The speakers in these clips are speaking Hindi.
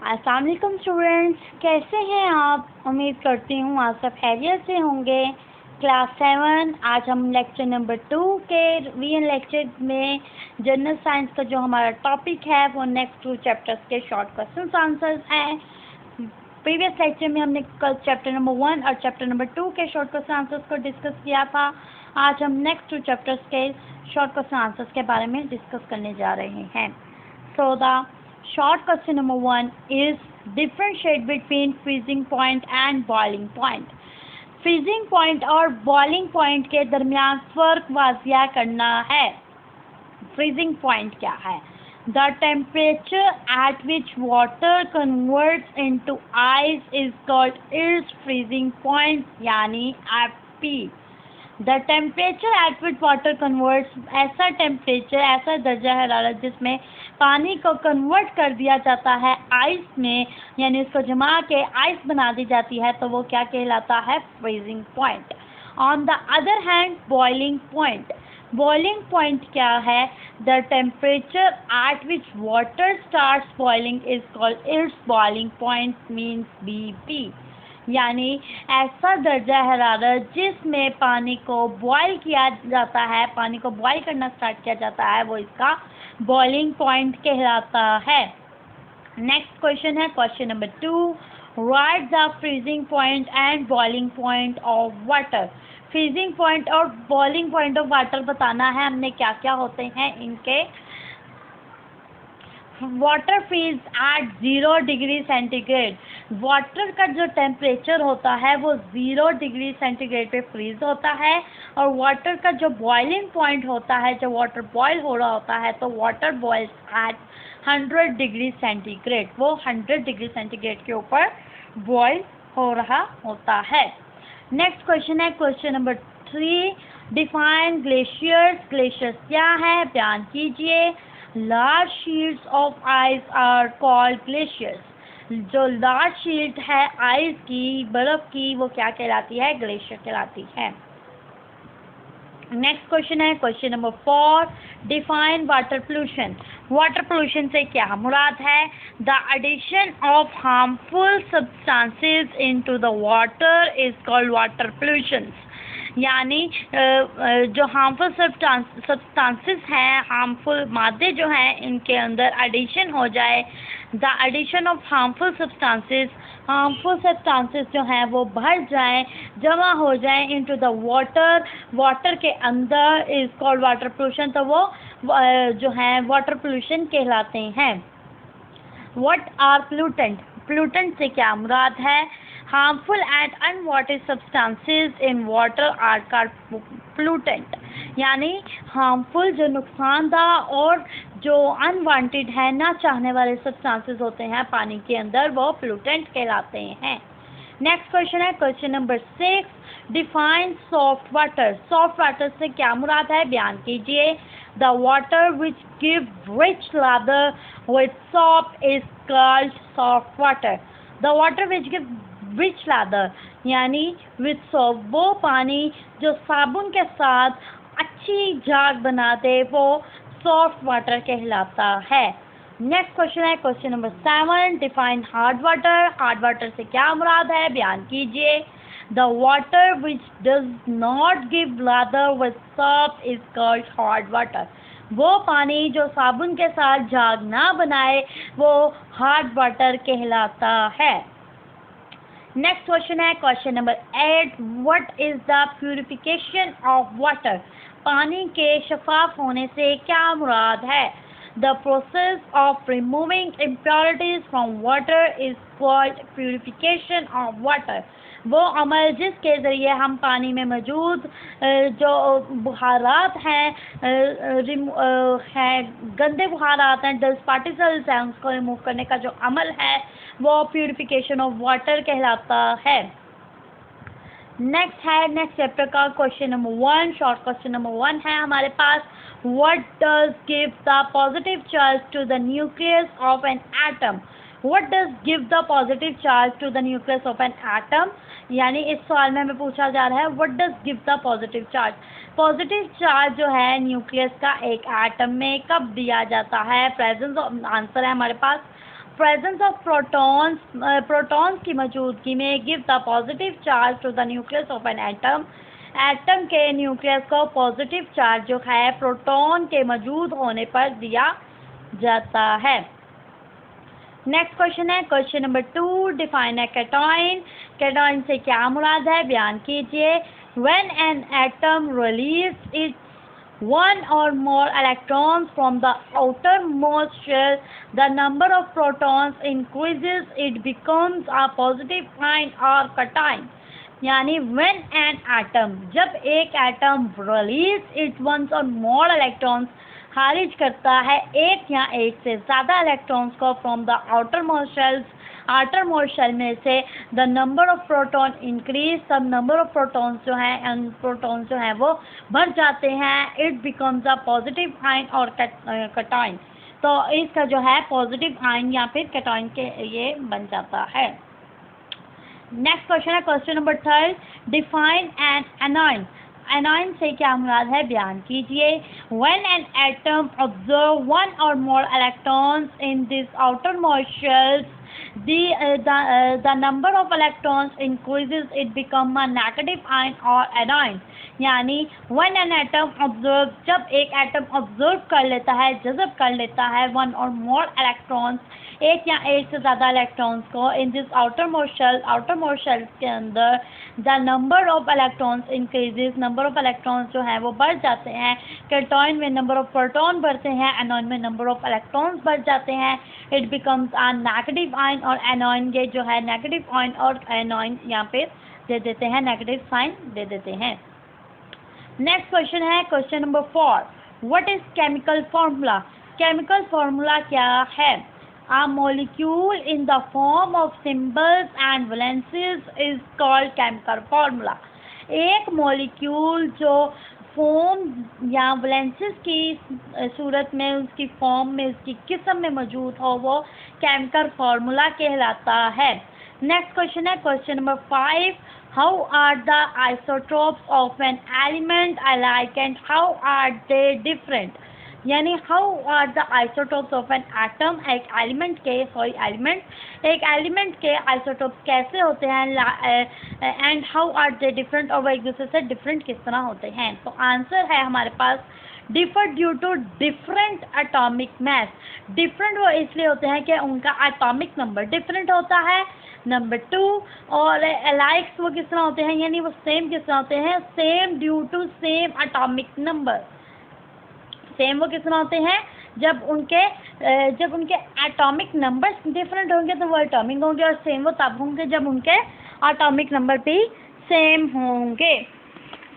अस्सलाम वालेकुम स्टूडेंट्स, कैसे हैं आप। उम्मीद करती हूँ आप सब खैरियत से होंगे। क्लास 7 आज हम लेक्चर नंबर 2 के वीएन लेक्चर में जनरल साइंस का जो हमारा टॉपिक है वो नेक्स्ट 2 चैप्टर्स के शॉर्ट क्वेश्चंस आंसर्स हैं। प्रीवियस लेक्चर में हमने कल चैप्टर नंबर 1 और चैप्टर नंबर 2 के शॉर्ट क्वेश्चन आंसर्स को डिस्कस किया था। आज हम नेक्स्ट 2 चैप्टर्स के शॉर्ट क्वेश्चन आंसर्स के बारे में डिस्कस करने जा रहे हैं। So the short question number 1 is differentiate between freezing point and boiling point. freezing point और boiling point के दरमियान फर्क वाजिया करना है। freezing point क्या है? The temperature at which water converts into ice is called its freezing point, यानी FP. The temperature at which water converts, ऐसा टेम्परेचर, ऐसा दर्जा हरारत जिसमें पानी को कन्वर्ट कर दिया जाता है आइस में, यानी उसको जमा के आइस बना दी जाती है, तो वो क्या कहलाता है? Freezing point. On the other hand boiling point. Boiling point क्या है? The temperature at which water starts boiling is called its boiling point, means BP। यानी ऐसा दर्जा हरारत जिसमें पानी को बॉयल किया जाता है, पानी को बॉयल करना स्टार्ट किया जाता है, वो इसका बॉइलिंग पॉइंट कहलाता है। नेक्स्ट क्वेश्चन है question number 2, write the freezing point and boiling point of water. Freezing point और बॉइलिंग पॉइंट ऑफ वाटर बताना है हमने, क्या क्या होते हैं इनके। Water freeze at 0 degree centigrade. Water का जो टेम्परेचर होता है वो 0 डिग्री सेंटीग्रेड पे फ्रीज होता है, और वाटर का जो बॉइलिंग पॉइंट होता है, जब वाटर बॉयल हो रहा होता है, तो water boils at 100 degree centigrade. वो 100 डिग्री सेंटीग्रेड के ऊपर बॉयल हो रहा होता है। नेक्स्ट क्वेश्चन है question number 3, define glaciers. Glaciers क्या है? बयान कीजिए। Large sheets of ice are called glaciers. जो लार्ज शीट है आइस की, बर्फ की, वो क्या कहलाती है? ग्लेशियर कहलाती है। नेक्स्ट क्वेश्चन है question number 4, define water pollution. Water pollution से क्या मुराद है? The addition of harmful substances into the water is called water pollution. यानी जो हार्मफुल सब्सटेंसेस हैं, हार्मफुल मादे जो हैं, इनके अंदर एडिशन हो जाए, the addition of harmful substances, harmful substances जो हैं वो भर जाएं, जमा हो जाएं इनटू द वाटर, वाटर के अंदर, इज कॉल्ड वाटर पोल्यूशन। तो वो जो हैं वाटर पोल्यूशन कहलाते हैं। What are pollutant? पोल्यूटेंट से क्या मुराद है? harmful and unwanted substances in water are called pollutant। यानी हार्मफुल जो नुकसानदार और जो अनवांटेड है, ना चाहने वाले सब्सटेंसेस होते हैं पानी के अंदर, वो पोल्यूटेंट कहलाते हैं। नेक्स्ट क्वेश्चन है question number 6, define soft water. Soft water से क्या मुराद है? बयान कीजिए। The water which give rich lather with soft is called soft water. The water which give rich lather यानी विथ सॉप, वो पानी जो साबुन के साथ अच्छी झाग बना दे, वो सॉफ्ट वाटर कहलाता है। नेक्स्ट क्वेश्चन है question number 7, define hard water. Hard water से क्या मुराद है? बयान कीजिए। The water which does not give lather with shop is called hard water. वो पानी जो साबुन के साथ झाग ना बनाए, वो हार्ड वाटर कहलाता है। नेक्स्ट क्वेश्चन है question number 8, what is the purification of water. पानी के शफाफ होने से क्या मुराद है? The process of removing impurities from water is called purification of water. वो अमल जिसके ज़रिए हम पानी में मौजूद जो बुहारात हैं, गंदे बुहारात हैं, डस्ट पार्टिकल्स हैं, उसको रिमूव करने का जो अमल है, वो प्यूरिफिकेशन ऑफ वाटर कहलाता है। नेक्स्ट चैप्टर का question number 1, short question number 1 है हमारे पास। What does give the positive charge to the nucleus of an atom. What does give the positive charge to the nucleus of an atom. यानी इस सवाल में हमें पूछा जा रहा है what does give the positive charge. Positive charge जो है न्यूक्लियस का एक एटम में कब दिया जाता है? प्रेजेंस, आंसर है हमारे पास प्रेजेंस ऑफ प्रोटॉन्स की मौजूदगी में give the positive charge to the nucleus of an atom. Atom के न्यूक्लियस को पॉजिटिव चार्ज जो है प्रोटॉन के मौजूद होने पर दिया जाता है। नेक्स्ट क्वेश्चन है question number 2, define a cation. Cation से क्या मुराद है, बयान कीजिए। When an atom release it's one or more electrons from the outermost shell, the number of protons increases, it becomes a positive ion or cation। यानी when an atom, जब एक atom release it once or more electrons, खारिज करता है एक या एक से ज़्यादा इलेक्ट्रॉन्स को फ्रॉम द आउटरमोस्ट शेल में से, the number of proton increase, तब नंबर ऑफ प्रोटॉन्स जो हैं वो बढ़ जाते हैं। It becomes a positive ion और कैटायन। तो इसका जो है पॉजिटिव आयन या फिर कैटायन के ये बन जाता है। नेक्स्ट क्वेश्चन है question number 3, define an anion. Anion से क्या मुराद है, बयान कीजिए। When an atom absorbs one or more electrons in this outermost shells, the number of electrons increases, it become a negative ion or anion। यानी when an atom absorbs, जब एक एटम ऑब्जर्व कर लेता है, जज़ब कर लेता है one or more electrons, एक या एक से ज़्यादा इलेक्ट्रॉन्स को इन दिस आउटरमोस्ट शेल के अंदर, the number of electrons increases, number of electrons जो हैं वो बढ़ जाते हैं। कैटायन में नंबर ऑफ प्रोटॉन बढ़ते हैं, एनायन में नंबर ऑफ इलेक्ट्रॉन्स बढ़ जाते हैं। It becomes a negative ion और एनायन, ये जो है नेगेटिव आयन और एनायन यहाँ पे दे देते हैं, नेगेटिव साइन दे देते हैं। नेक्स्ट क्वेश्चन है question number 4, what is chemical formula. Chemical formula क्या है। A molecule in the form of symbols and valences is called chemical formula। एक मॉलिक्यूल जो फॉर्म या वैलेंसेस की सूरत में, उसकी फॉर्म में, उसकी किस्म में मौजूद हो, वो केमिकल फार्मूला कहलाता है। नेक्स्ट क्वेश्चन है question number 5, how are the isotopes of an element alike and how are they different. यानी how are the isotopes of an atom, एक एलिमेंट के आइसोटोप्स कैसे होते हैं, and how are they different, और वो एक दूसरे से डिफरेंट किस तरह होते हैं। तो आंसर है हमारे पास differ due to different atomic mass. Different वो इसलिए होते हैं कि उनका एटॉमिक नंबर डिफरेंट होता है, नंबर 2। और अलाइक्स वो किस तरह होते हैं, यानी वो सेम किस तरह होते हैं, same due to same atomic number. Same वो किस तरह होते हैं, जब उनके एटॉमिक नंबर्स डिफरेंट होंगे तो वो एटॉमिक होंगे, और सेम वो तब होंगे जब उनके एटॉमिक नंबर भी सेम होंगे।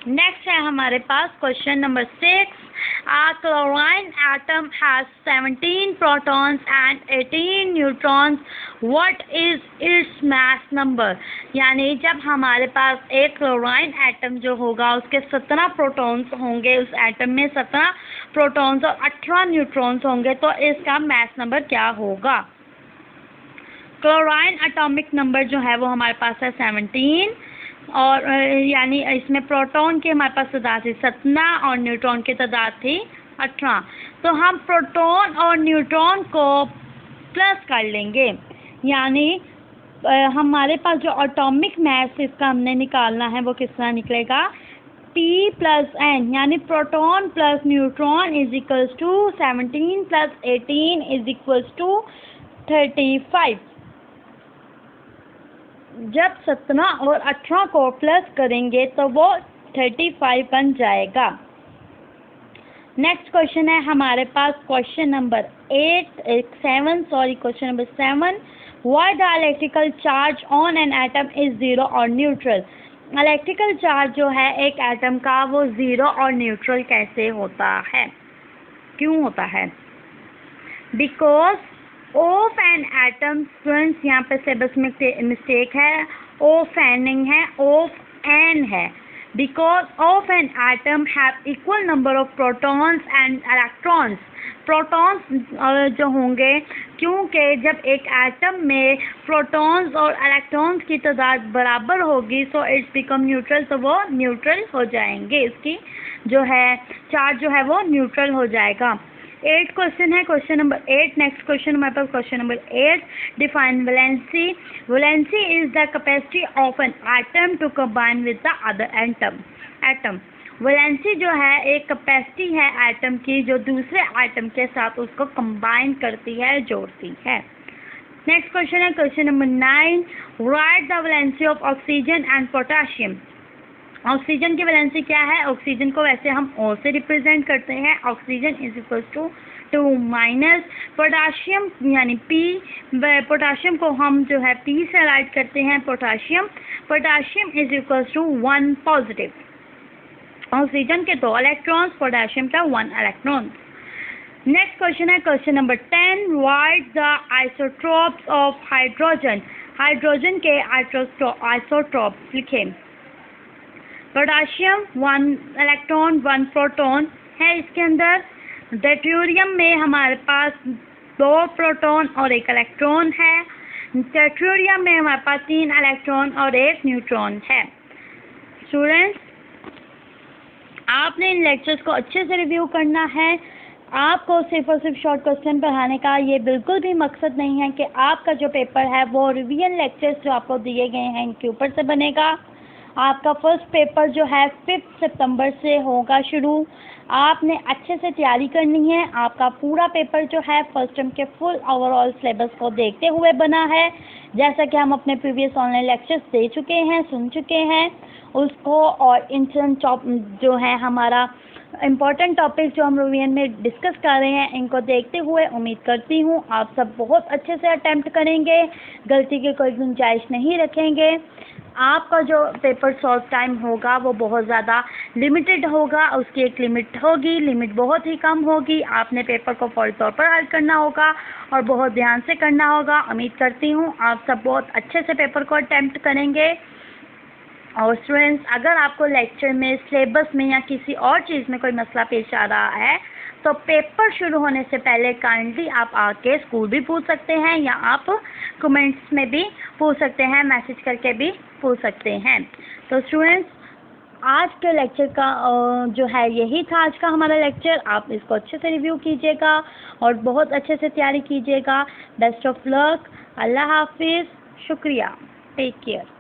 नेक्स्ट है हमारे पास question number 6, a chlorine atom has 17 protons and 18 neutrons, what is its mass number। यानी जब हमारे पास एक क्लोराइन एटम जो होगा उसके 17 प्रोटॉन्स होंगे, उस एटम में 17 प्रोटॉन्स और 18 न्यूट्रॉन्स होंगे, तो इसका मैस नंबर क्या होगा। क्लोराइन एटॉमिक नंबर जो है वो हमारे पास है 17, और यानी इसमें प्रोटॉन की हमारे पास तादाद थी 17 और न्यूट्रॉन की तादाद थी 18। तो हम प्रोटॉन और न्यूट्रॉन को प्लस कर लेंगे, यानी हमारे पास जो एटॉमिक मास इसका हमने निकालना है वो किस तरह निकलेगा, P प्लस N, यानी proton plus neutron is equals to 17 plus 18 is equals to 35। जब 17 और 18 को प्लस करेंगे तो वो 35 बन जाएगा। नेक्स्ट क्वेश्चन है हमारे पास question number 7, why the electrical charge on an atom is 0 और न्यूट्रल। इलेक्ट्रिकल चार्ज जो है एक एटम का वो 0 और न्यूट्रल कैसे होता है, क्यों होता है। Because of an atom, students यहाँ पे सिलेबस में मिस्टेक है, ऑफ एन नहीं है, ऑफ एन है। Because of an atom have equal number of protons and electrons. Protons जो होंगे, क्योंकि जब एक एटम में प्रोटॉन्स और इलेक्ट्रॉन्स की तादाद बराबर होगी सो इट्स बिकम न्यूट्रल, तो वो न्यूट्रल हो जाएंगे, इसकी जो है चार्ज जो है वो न्यूट्रल हो जाएगा। 8 क्वेश्चन है, क्वेश्चन नंबर 8। नेक्स्ट क्वेश्चन हमारे पास question number 8, define valency. Valency is the capacity of an atom to combine with the other atom. Valency जो है एक कैपेसिटी है एटम की जो दूसरे एटम के साथ उसको कंबाइन करती है, जोड़ती है। नेक्स्ट क्वेश्चन है question number 9, right the valency of oxygen and potassium. Oxygen की वैलेंसी क्या है? ऑक्सीजन को वैसे हम O से रिप्रेजेंट करते हैं, oxygen is equal to 2 minus potassium यानी P, पोटाशियम को हम जो है P से राइट करते हैं, potassium is equal to 1 positive. Oxygen के 2 इलेक्ट्रॉन्स, पोटाशियम का 1 इलेक्ट्रॉन। नेक्स्ट क्वेश्चन है question number 10, write the isotopes of hydrogen. Hydrogen के आइसोटोप्स लिखें। पोटाशियम 1 इलेक्ट्रॉन 1 प्रोटॉन है इसके अंदर। ड्यूटेरियम में हमारे पास 2 प्रोटॉन और 1 इलेक्ट्रॉन है। ट्यूटेरियम में हमारे पास 3 इलेक्ट्रॉन और 1 न्यूट्रॉन है। स्टूडेंट्स, आपने इन लेक्चर्स को अच्छे से रिव्यू करना है। आपको सिर्फ और सिर्फ शॉर्ट क्वेश्चन पढ़ाने का ये बिल्कुल भी मकसद नहीं है कि आपका जो पेपर है वो रिवीजन लेक्चर्स जो आपको दिए गए हैं इनके ऊपर से बनेगा। आपका फर्स्ट पेपर जो है 5 सितंबर से होगा शुरू। आपने अच्छे से तैयारी करनी है। आपका पूरा पेपर जो है फर्स्ट टर्म के फुल ओवरऑल सिलेबस को देखते हुए बना है, जैसा कि हम अपने प्रीवियस ऑनलाइन लेक्चर्स दे चुके हैं, सुन चुके हैं उसको। और जो है हमारा इम्पॉर्टेंट टॉपिक जो हम रिवीजन में डिस्कस कर रहे हैं, इनको देखते हुए उम्मीद करती हूँ आप सब बहुत अच्छे से अटेम्प्ट करेंगे, गलती की कोई गुंजाइश नहीं रखेंगे। आपका जो पेपर सॉल्व टाइम होगा वो बहुत ज़्यादा लिमिटेड होगा, उसकी एक लिमिट होगी, लिमिट बहुत ही कम होगी। आपने पेपर को फौरी तौर पर हल करना होगा और बहुत ध्यान से करना होगा। उम्मीद करती हूँ आप सब बहुत अच्छे से पेपर को अटेम्प्ट करेंगे। और स्टूडेंट्स, अगर आपको लेक्चर में, सिलेबस में या किसी और चीज़ में कोई मसला पेश आ रहा है तो पेपर शुरू होने से पहले काइंडली आप आके स्कूल भी पूछ सकते हैं या आप कमेंट्स में भी पूछ सकते हैं, मैसेज करके भी पूछ सकते हैं। तो स्टूडेंट्स, आज के लेक्चर का जो है यही था आज का हमारा लेक्चर। आप इसको अच्छे से रिव्यू कीजिएगा और बहुत अच्छे से तैयारी कीजिएगा। Best of luck. अल्लाह हाफिज़। शुक्रिया। Take care.